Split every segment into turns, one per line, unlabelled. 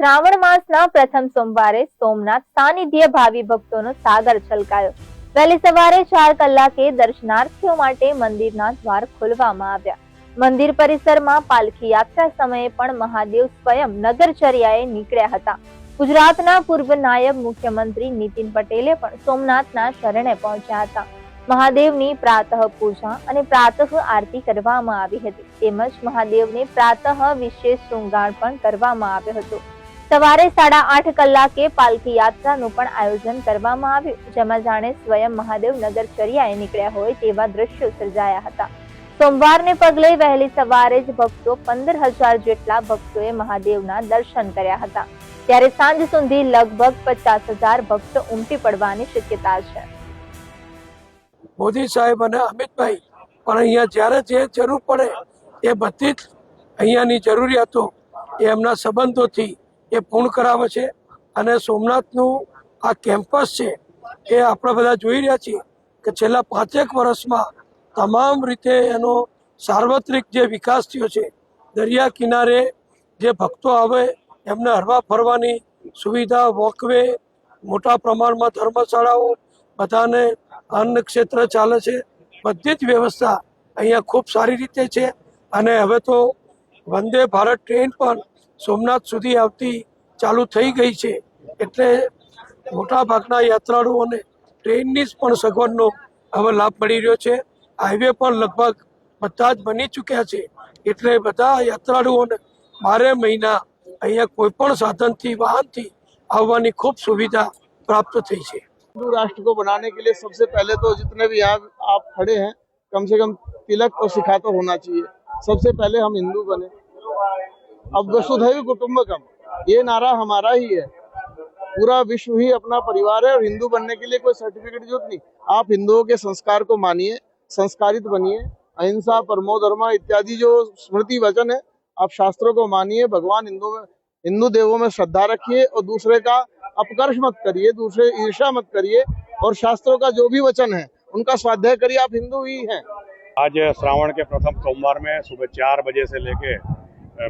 શ્રાવણ માસના પ્રથમ સોમવારે સોમનાથ સાનિધ્ય ભાવિ ભક્તોનો સાગર છલકાયો। વહેલી સવારે 4 કલાકે દર્શનાર્થીઓ માટે મંદિરના દ્વાર ખોલવામાં આવ્યા। મંદિર પરિસરમાં પાલખી યાત્રા સમયે પણ મહાદેવ સ્વયં નગરચર્યાએ નીકળ્યા હતા। ગુજરાતના પૂર્વ નાયબ મુખ્યમંત્રી નીતિન પટેલે પણ સોમનાથના શરણે પહોંચ્યા હતા। મહાદેવની પ્રાતઃ પૂજા અને પ્રાતઃ આરતી કરવામાં આવી હતી, તેમજ મહાદેવને પ્રાતઃ વિશેષ શૃંગાર પણ કરવામાં આવ્યો હતો। સવારે 8:30 કલાકે પાલખી યાત્રાનું પણ આયોજન કરવામાં આવ્યું, જેમાં જાણે સ્વયં મહાદેવ નગરચર્યાએ નીકળ્યા હોય તેવા દ્રશ્યો સર્જાયા હતા। સોમવારને પગલે વહેલી સવારે જ ભક્તો 15,000 જેટલા ભક્તોએ મહાદેવના દર્શન કર્યા હતા, ત્યારે સાંજ સુધી લગભગ 50,000 ભક્તો ઉમટી પડવાની શક્યતા છે।
મોદી સાહેબ અને અમિતભાઈ પણ અહીંયા જ્યારે જે જરૂર પડે એ બધી જ અહીંયાની જરૂરિયાતો એમના સંબંધોથી એ પૂર્ણ કરાવે છે। અને સોમનાથનું આ કેમ્પસ છે એ આપણે બધા જોઈ રહ્યા છીએ કે છેલ્લા 5 વર્ષમાં તમામ રીતે એનો સાર્વત્રિક જે વિકાસ થયો છે। દરિયા કિનારે જે ભક્તો આવે એમને હરવા ફરવાની સુવિધા, વોકવે, મોટા પ્રમાણમાં ધર્મશાળાઓ, બધાને અન્ન ક્ષેત્ર ચાલે છે, બધી જ વ્યવસ્થા અહીંયા ખૂબ સારી રીતે છે। અને હવે તો વંદે ભારત ટ્રેન પણ સોમનાથ સુધી આવતી ચાલુ થઈ ગઈ છે, એટલે મોટા ભાગના યાત્રાળુઓને ટ્રેનની જ પણ સગવડનો હવે લાભ મળી રહ્યો છે। હાઈવે પણ લગભગ બધા જ બની ચૂક્યા છે, એટલે બધા યાત્રાળુઓને 12 મહિના અહીંયા કોઈ પણ સાધનથી, વાહનથી આવવાની ખૂબ सुविधा प्राप्त થઈ છે।
हिंदू राष्ट्र को बनाने के लिए सबसे पहले तो जितने भी यहाँ आप खड़े हैं कम से कम तिलक और शिखा तो होना चाहिए। सबसे पहले हम हिंदू बने। अब वसुधैव कुटुंबकम ये नारा हमारा ही है। पूरा विश्व ही अपना परिवार है और हिंदू बनने के लिए कोई सर्टिफिकेट की जरूरत नहीं। आप हिंदुओं के संस्कार को मानिए, संस्कारित बनिए, अहिंसा, परमो धर्म इत्यादि जो स्मृति वचन है आप शास्त्रों को मानिए। भगवान हिंदू देवों में श्रद्धा रखिए और दूसरे का अपकर्ष मत करिए, दूसरे ईर्ष्या मत करिए और शास्त्रों का जो भी वचन है उनका स्वाध्याय करिए। आप हिंदू ही हैं।
आज श्रावण के प्रथम सोमवार में सुबह 4 बजे से लेके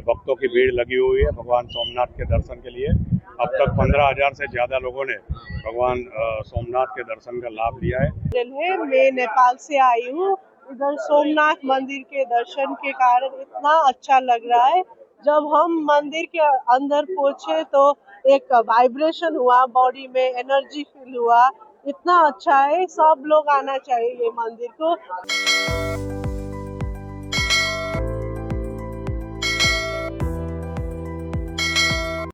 भक्तों की भीड़ लगी हुई है भगवान सोमनाथ के दर्शन के लिए। अब तक 15,000 से ज्यादा लोगों ने भगवान सोमनाथ के दर्शन का लाभ लिया है।
मैं नेपाल से आई हूँ। इधर सोमनाथ मंदिर के दर्शन के कारण इतना अच्छा लग रहा है। जब हम मंदिर के अंदर पहुंचे तो एक वाइब्रेशन हुआ, बॉडी में एनर्जी फील हुआ। इतना अच्छा है, सब लोग आना चाहिए ये मंदिर को।